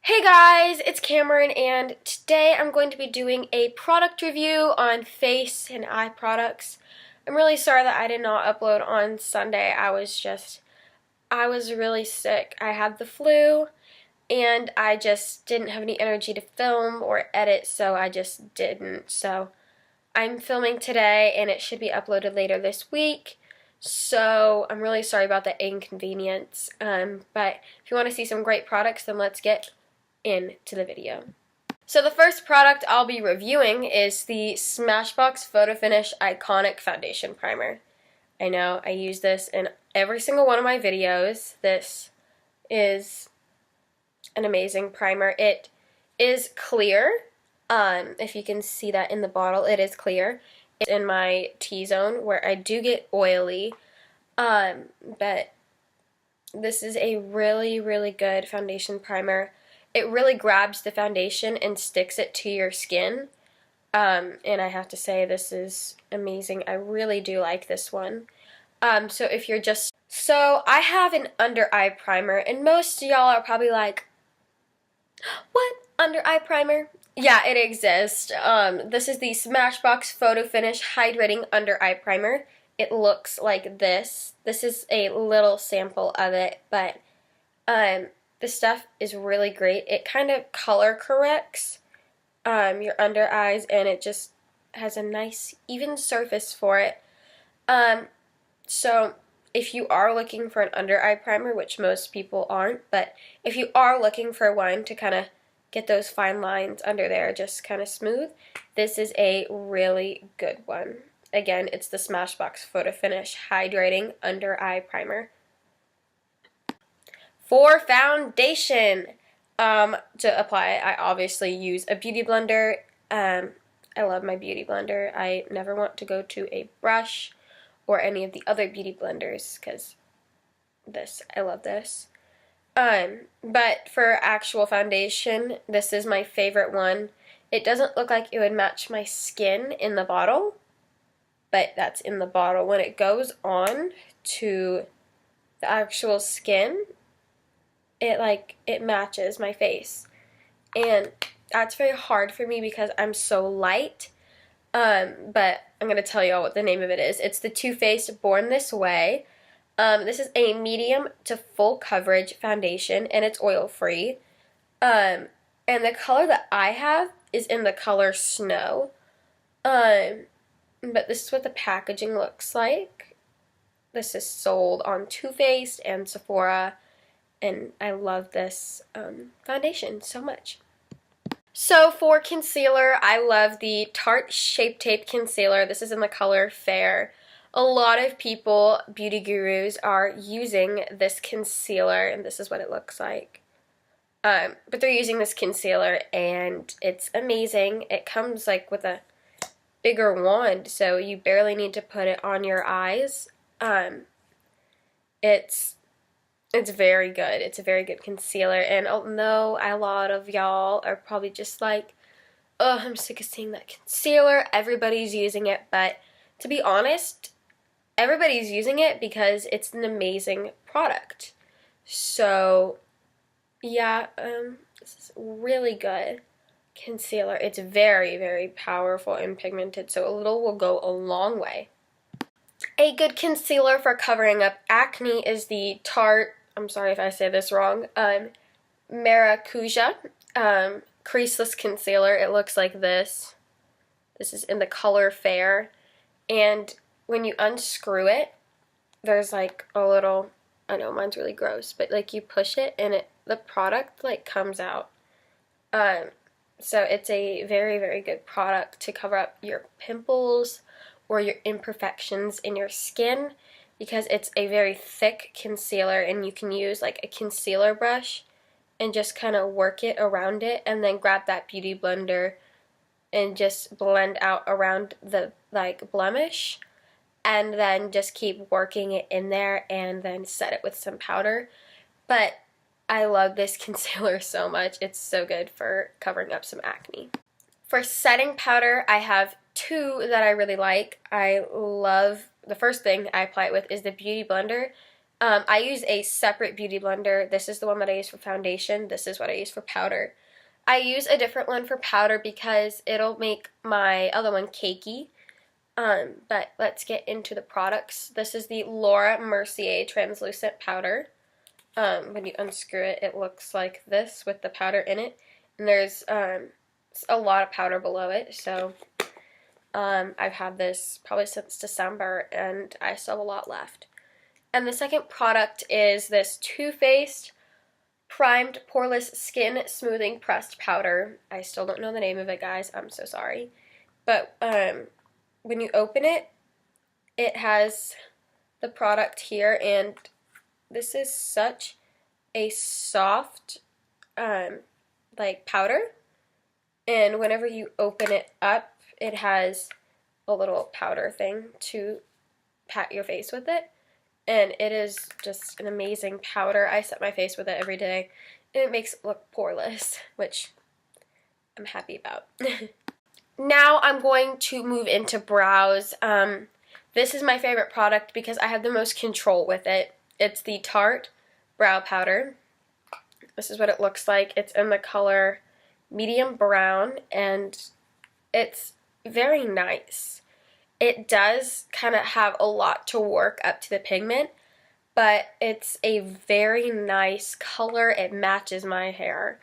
Hey guys, it's Cameron, and today I'm going to be doing a product review on face and eye products. I'm really sorry that I did not upload on Sunday. I was really sick. I had the flu, and I just didn't have any energy to film or edit, so I just didn't. So I'm filming today, and it should be uploaded later this week. So I'm really sorry about the inconvenience. But if you want to see some great products, then let's get into the video. So the first product I'll be reviewing is the Smashbox Photo Finish Iconic Foundation Primer. I know, I use this in every single one of my videos. This is an amazing primer. It is clear. If you can see that in the bottle, it is clear. It's in my T-zone where I do get oily, but this is a really, really good foundation primer. It really grabs the foundation and sticks it to your skin, and I have to say this is amazing. I really do like this one. So I have an under eye primer, and most of y'all are probably like, what? Under eye primer? Yeah, it exists. This is the Smashbox Photo Finish Hydrating Under Eye Primer. It looks like this. This is a little sample of it, but this stuff is really great. It kind of color corrects your under eyes, and it just has a nice even surface for it. So if you are looking for an under eye primer, which most people aren't, but if you are looking for one to kind of get those fine lines under there just kind of smooth, this is a really good one. Again, it's the Smashbox Photo Finish Hydrating Under Eye Primer. For foundation, to apply, I obviously use a beauty blender. I love my beauty blender. I never want to go to a brush or any of the other beauty blenders because I love this. But for actual foundation, this is my favorite one. It doesn't look like it would match my skin in the bottle, but that's in the bottle. When it goes on to the actual skin, it matches my face, and that's very hard for me because I'm so light. But I'm gonna tell y'all what the name of it is. It's the Too Faced Born This Way. This is a medium to full coverage foundation, and it's oil free. And the color that I have is in the color Snow. But this is what the packaging looks like. This is sold on Too Faced and Sephora. And I love this foundation so much. So for concealer, I love the Tarte Shape Tape Concealer. This is in the color Fair. A lot of people, beauty gurus, are using this concealer, and this is what it looks like. But they're using this concealer, and it's amazing. It comes like with a bigger wand, so you barely need to put it on your eyes. It's very good. It's a very good concealer, and although a lot of y'all are probably just like, oh, I'm sick of seeing that concealer, everybody's using it, but to be honest, everybody's using it because it's an amazing product. So, yeah, this is really good concealer. It's very, very powerful and pigmented, so a little will go a long way. A good concealer for covering up acne is the Tarte, I'm sorry if I say this wrong, Maracuja creaseless concealer. It looks like this. This is in the color Fair, and when you unscrew it, there's like a little, I know mine's really gross, but like you push it and the product like comes out. So it's a very, very good product to cover up your pimples or your imperfections in your skin, because it's a very thick concealer, and you can use like a concealer brush and just kind of work it around it, and then grab that beauty blender and just blend out around the like blemish, and then just keep working it in there and then set it with some powder. But I love this concealer so much. It's so good for covering up some acne. For setting powder, I have two that I really like. I love, the first thing I apply it with is the Beauty Blender, I use a separate beauty blender. This is the one that I use for foundation. This is what I use for powder. I use a different one for powder because it'll make my other one cakey. But let's get into the products. This is the Laura Mercier translucent powder. When you unscrew it, it looks like this with the powder in it. And there's a lot of powder below it, so I've had this probably since December, and I still have a lot left. And the second product is this Too Faced Primed Poreless Skin Smoothing Pressed Powder. I still don't know the name of it, guys. I'm so sorry. But when you open it, it has the product here, and this is such a soft, like, powder. And whenever you open it up, it has a little powder thing to pat your face with it. And it is just an amazing powder. I set my face with it every day, and it makes it look poreless, which I'm happy about. Now I'm going to move into brows. This is my favorite product because I have the most control with it. It's the Tarte Brow Powder. This is what it looks like. It's in the color medium brown, and it's very nice. It does kind of have a lot to work up to the pigment, but it's a very nice color. It matches my hair.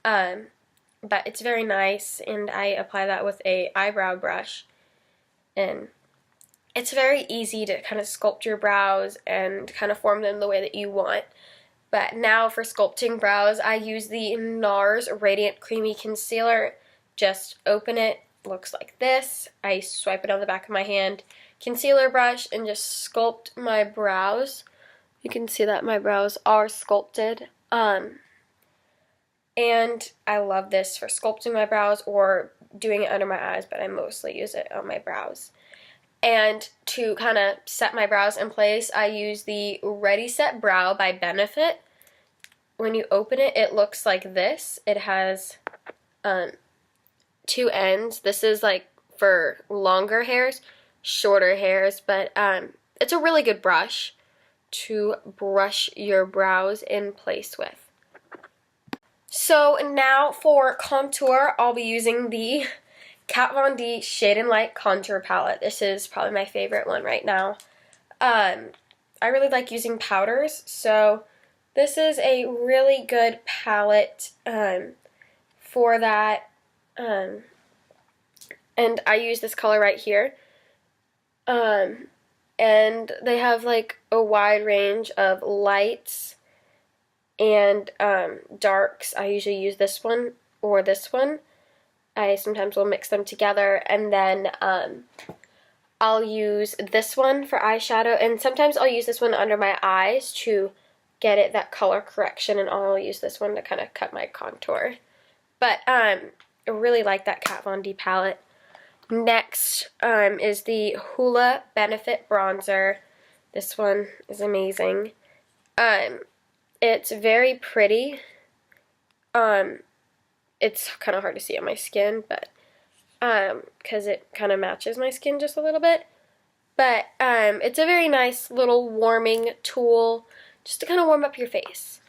But it's very nice, and I apply that with a eyebrow brush. And it's very easy to kind of sculpt your brows and kind of form them the way that you want. But now for sculpting brows, I use the NARS Radiant Creamy Concealer. Just open it. Looks like this. I swipe it on the back of my hand, concealer brush, and just sculpt my brows. You can see that my brows are sculpted. And I love this for sculpting my brows or doing it under my eyes, but I mostly use it on my brows. And to kind of set my brows in place, I use the Ready Set Brow by Benefit. When you open it, it looks like this. It has two ends. This is like for longer hairs, shorter hairs, but it's a really good brush to brush your brows in place with. So now for contour, I'll be using the Kat Von D Shade and Light Contour Palette. This is probably my favorite one right now. I really like using powders, so this is a really good palette for that. And I use this color right here. And they have like a wide range of lights and darks. I usually use this one or this one. I sometimes will mix them together, and then I'll use this one for eyeshadow, and sometimes I'll use this one under my eyes to get it that color correction, and I'll use this one to kind of cut my contour. But I really like that Kat Von D palette. Next is the Hoola Benefit Bronzer. This one is amazing. It's very pretty. It's kind of hard to see on my skin, but because it kind of matches my skin just a little bit. But it's a very nice little warming tool just to kind of warm up your face.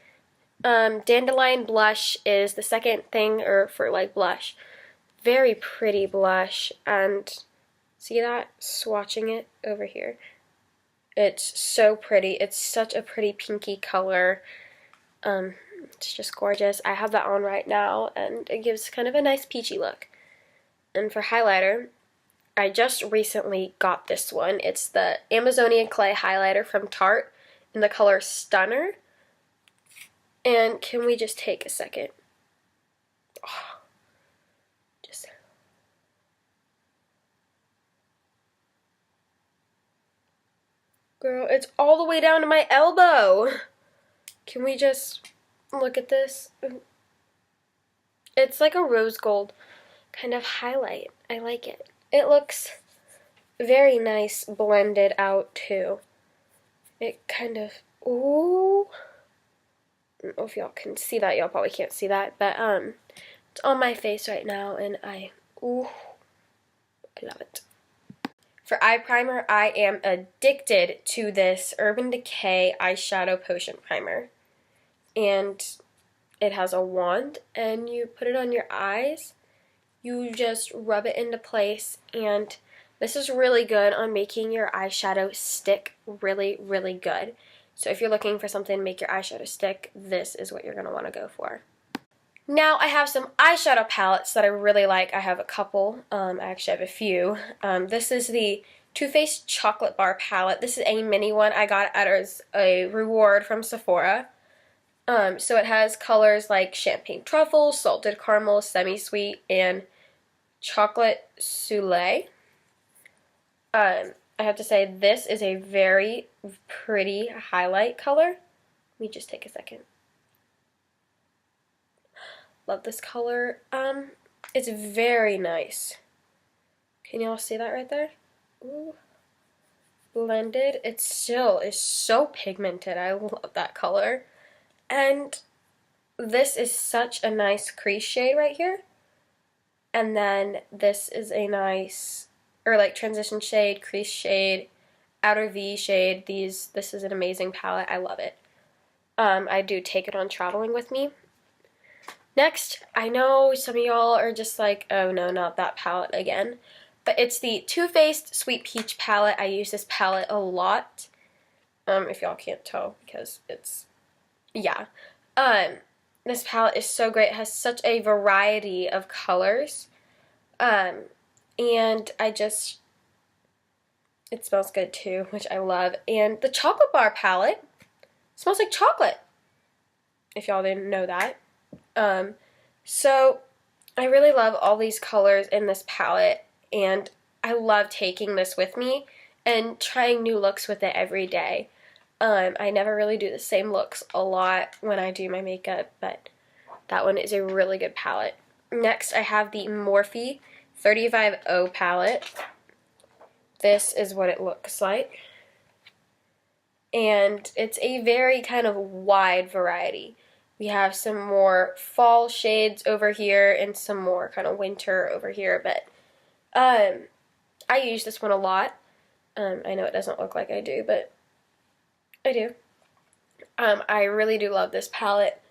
Dandelion blush is the second thing, or for like blush. Very pretty blush, and see that? Swatching it over here. It's so pretty. It's such a pretty pinky color. It's just gorgeous. I have that on right now, and it gives kind of a nice peachy look. And for highlighter, I just recently got this one. It's the Amazonian Clay highlighter from Tarte in the color Stunner. And can we just take a second? Oh, just girl, it's all the way down to my elbow. Can we just look at this? It's like a rose gold kind of highlight. I like it. It looks very nice blended out too. It kind of, ooh. I don't know if y'all can see that. Y'all probably can't see that, but it's on my face right now, and I love it. For eye primer, I am addicted to this Urban Decay Eyeshadow Potion Primer. And it has a wand, and you put it on your eyes. You just rub it into place, and this is really good on making your eyeshadow stick really, really good. So if you're looking for something to make your eyeshadow stick, this is what you're going to want to go for. Now I have some eyeshadow palettes that I really like. I have a couple. I actually have a few. This is the Too Faced Chocolate Bar palette. This is a mini one I got as a reward from Sephora. So it has colors like champagne truffle, salted caramel, semi-sweet, and chocolate souffle. I have to say this is a very pretty highlight color. Let me just take a second. Love this color. It's very nice. Can you all see that right there? Ooh. Blended. It still is so pigmented. I love that color. And this is such a nice crease shade right here. And then this is a nice, or like transition shade, crease shade, outer V shade. This is an amazing palette. I love it. I do take it on traveling with me. Next, I know some of y'all are just like, oh no, not that palette again. But it's the Too Faced Sweet Peach palette. I use this palette a lot. If y'all can't tell, because it's, yeah. This palette is so great. It has such a variety of colors. And it smells good too, which I love. And the chocolate bar palette smells like chocolate, if y'all didn't know that. So I really love all these colors in this palette, and I love taking this with me and trying new looks with it every day. I never really do the same looks a lot when I do my makeup, but that one is a really good palette. Next, I have the Morphe 35O palette. This is what it looks like. And it's a very kind of wide variety. We have some more fall shades over here and some more kind of winter over here, but I use this one a lot. I know it doesn't look like I do, but I do. I really do love this palette.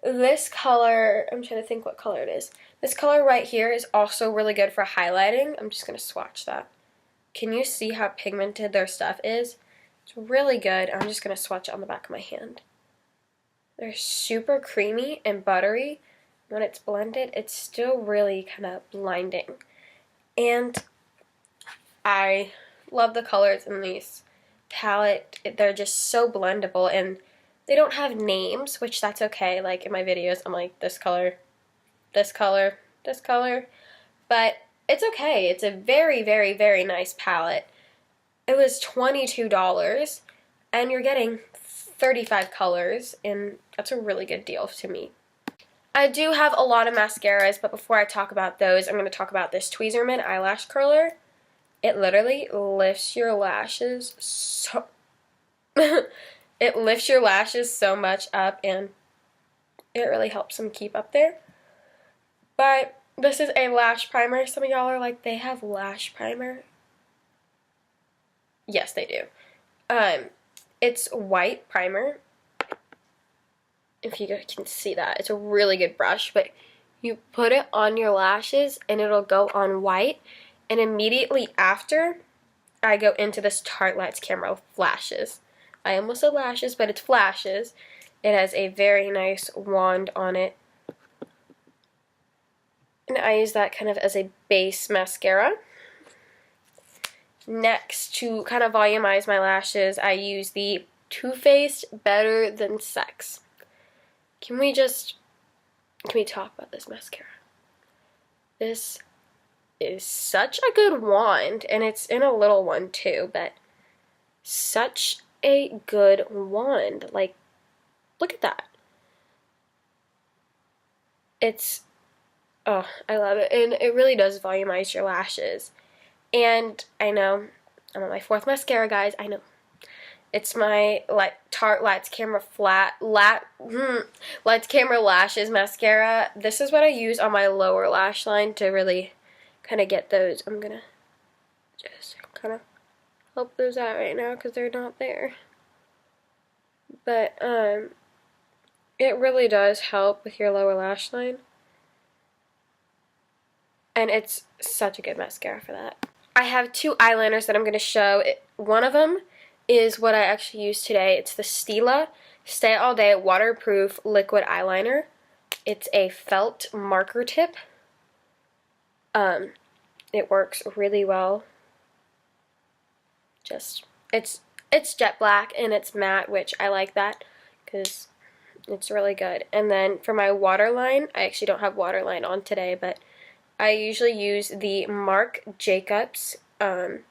This color, I'm trying to think what color it is. This color right here is also really good for highlighting. I'm just going to swatch that. Can you see how pigmented their stuff is? It's really good. I'm just going to swatch it on the back of my hand. They're super creamy and buttery. When it's blended, it's still really kind of blinding. And I love the colors in these palette. They're just so blendable, and they don't have names, which that's okay. Like in my videos, I'm like, this color, this color, this color. But it's okay. It's a very, very, very nice palette. It was $22, and you're getting 35 colors, and that's a really good deal to me. I do have a lot of mascaras, but before I talk about those, I'm going to talk about this Tweezerman eyelash curler. It literally lifts your lashes so it lifts your lashes so much up, and it really helps them keep up there. But this is a lash primer. Some of y'all are like, they have lash primer? Yes, they do. It's white primer. If you can see that, it's a really good brush, but you put it on your lashes and it'll go on white, and immediately after I go into this Tarte Lights Camera Flashes. I almost said lashes, but it's flashes. It has a very nice wand on it, and I use that kind of as a base mascara. Next, to kind of volumize my lashes, I use the Too Faced Better Than Sex. Can we talk about this mascara? This is such a good wand, and it's in a little one too, but such a good wand. Like, look at that. It's, oh, I love it, and it really does volumize your lashes. And I know, I'm on my 4th mascara, guys, I know. It's my Tarte Lights Camera Lights Camera Lashes mascara. This is what I use on my lower lash line to really kind of get those. I'm gonna just kind of help those out right now because they're not there. But it really does help with your lower lash line. And it's such a good mascara for that. I have two eyeliners that I'm going to show. One of them is what I actually used today. It's the Stila Stay All Day Waterproof Liquid Eyeliner. It's a felt marker tip. It works really well. It's jet black and it's matte, which I like that because it's really good. And then for my waterline, I actually don't have waterline on today, but I usually use the Marc Jacobs Highliner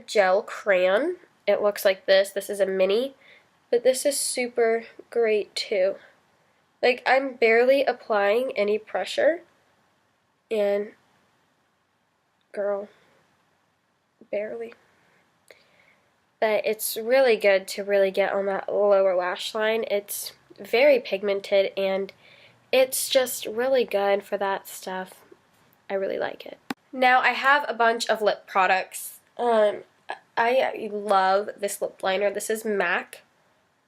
Gel Crayon. It looks like this. This is a mini, but this is super great too. Like, I'm barely applying any pressure, and girl, barely. But it's really good to really get on that lower lash line. It's very pigmented, and it's just really good for that stuff. I really like it. Now, I have a bunch of lip products. I love this lip liner. This is MAC.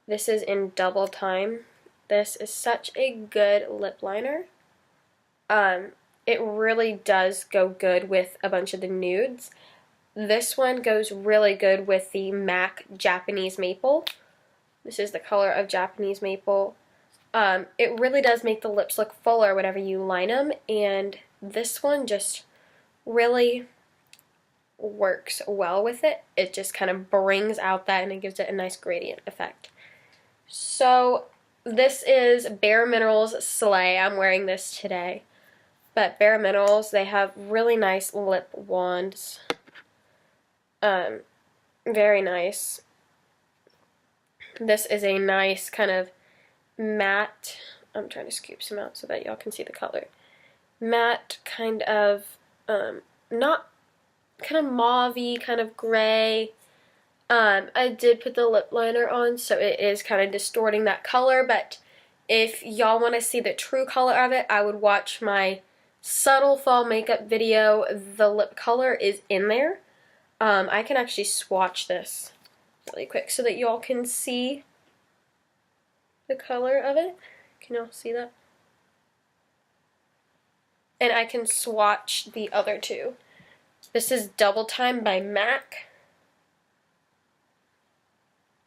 This is in Double Time. This is such a good lip liner. It really does go good with a bunch of the nudes. This one goes really good with the MAC Japanese Maple. This is the color of Japanese Maple. It really does make the lips look fuller whenever you line them, and this one just really works well with it. It just kind of brings out that, and it gives it a nice gradient effect. So this is Bare Minerals Slay. I'm wearing this today. But Bare Minerals, they have really nice lip wands. Very nice. This is a nice kind of matte, I'm trying to scoop some out so that y'all can see the color. Matte kind of, not kind of mauve-y, kind of gray. I did put the lip liner on, so it is kind of distorting that color, but if y'all want to see the true color of it, I would watch my subtle fall makeup video. The lip color is in there. I can actually swatch this really quick so that y'all can see the color of it. Can y'all see that? And I can swatch the other two. This is Double Time by MAC.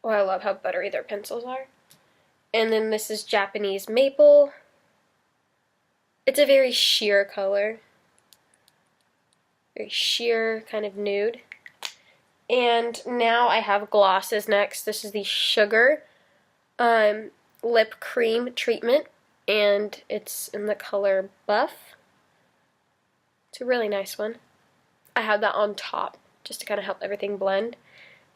Oh, I love how buttery their pencils are. And then this is Japanese Maple. It's a very sheer color. Very sheer, kind of nude. And now I have glosses next. This is the Sugar Lip Cream Treatment, and it's in the color Buff. It's a really nice one. I have that on top just to kind of help everything blend.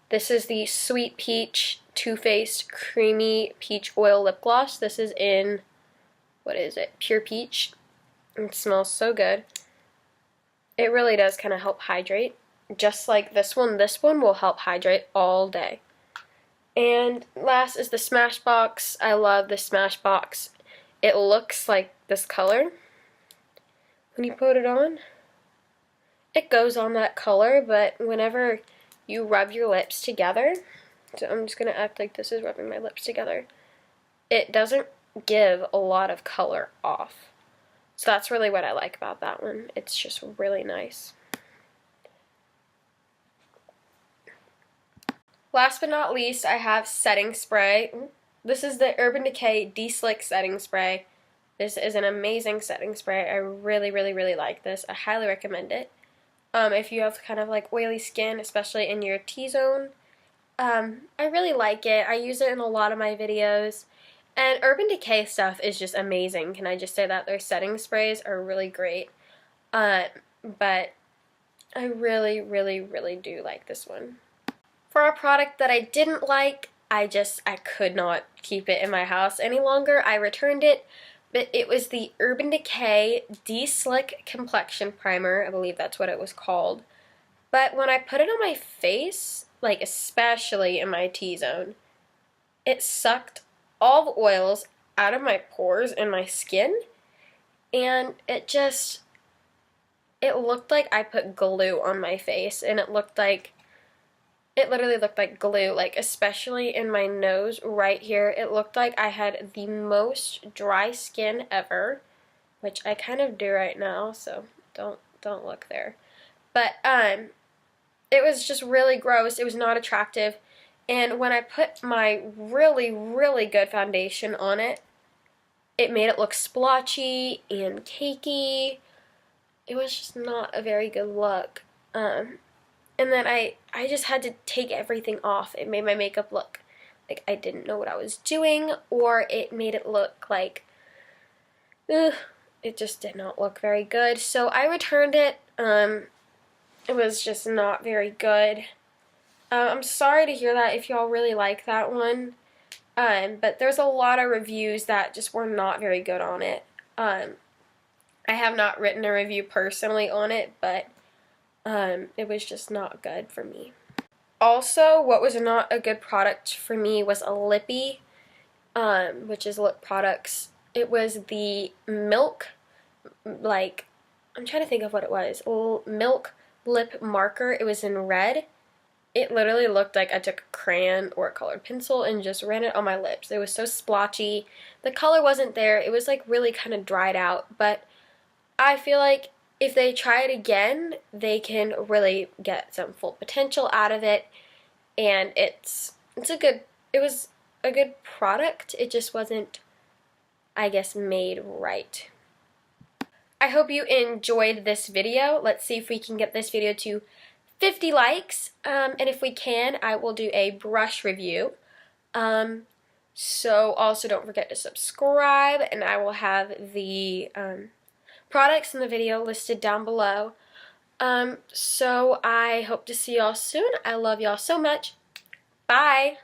This is the Sweet Peach Too Faced Creamy Peach Oil Lip Gloss. This is in, what is it, Pure Peach. It smells so good. It really does kind of help hydrate. Just like this one will help hydrate all day. And last is the Smashbox. I love the Smashbox. It looks like this color when you put it on. It goes on that color, but whenever you rub your lips together, so I'm just going to act like this is rubbing my lips together, it doesn't give a lot of color off. So that's really what I like about that one. It's just really nice. Last but not least, I have setting spray. This is the Urban Decay De-Slick Setting Spray. This is an amazing setting spray. I really, really, really like this. I highly recommend it. If you have kind of like oily skin, especially in your T-zone, I really like it. I use it in a lot of my videos. And Urban Decay stuff is just amazing. Can I just say that? Their setting sprays are really great. But I really, really, really do like this one. For a product that I didn't like, I could not keep it in my house any longer. I returned it, but it was the Urban Decay De-Slick Complexion Primer. I believe that's what it was called. But when I put it on my face, like especially in my T-zone, it sucked all the oils out of my pores and my skin, and it just, it looked like I put glue on my face, and it literally looked like glue, like especially in my nose right here. It looked like I had the most dry skin ever, which I kind of do right now, so don't look there. But it was just really gross. It was not attractive. And when I put my really, really good foundation on it, it made it look splotchy and cakey. It was just not a very good look. And then I just had to take everything off. It made my makeup look like I didn't know what I was doing, or it made it look like, it just did not look very good. So I returned it. It was just not very good. I'm sorry to hear that if y'all really like that one. But there's a lot of reviews that just were not very good on it. I have not written a review personally on it, but it was just not good for me. Also, what was not a good product for me was a lippy, which is lip products. It was the Milk, like, I'm trying to think of what it was. Milk lip marker. It was in red. It literally looked like I took a crayon or a colored pencil and just ran it on my lips. It was so splotchy. The color wasn't there. It was like really kind of dried out, but I feel like if they try it again, they can really get some full potential out of it, and it was a good product. It just wasn't, I guess, made right. I hope you enjoyed this video. Let's see if we can get this video to 50 likes, and if we can, I will do a brush review. So also don't forget to subscribe, and I will have the products in the video listed down below. So I hope to see y'all soon. I love y'all so much. Bye!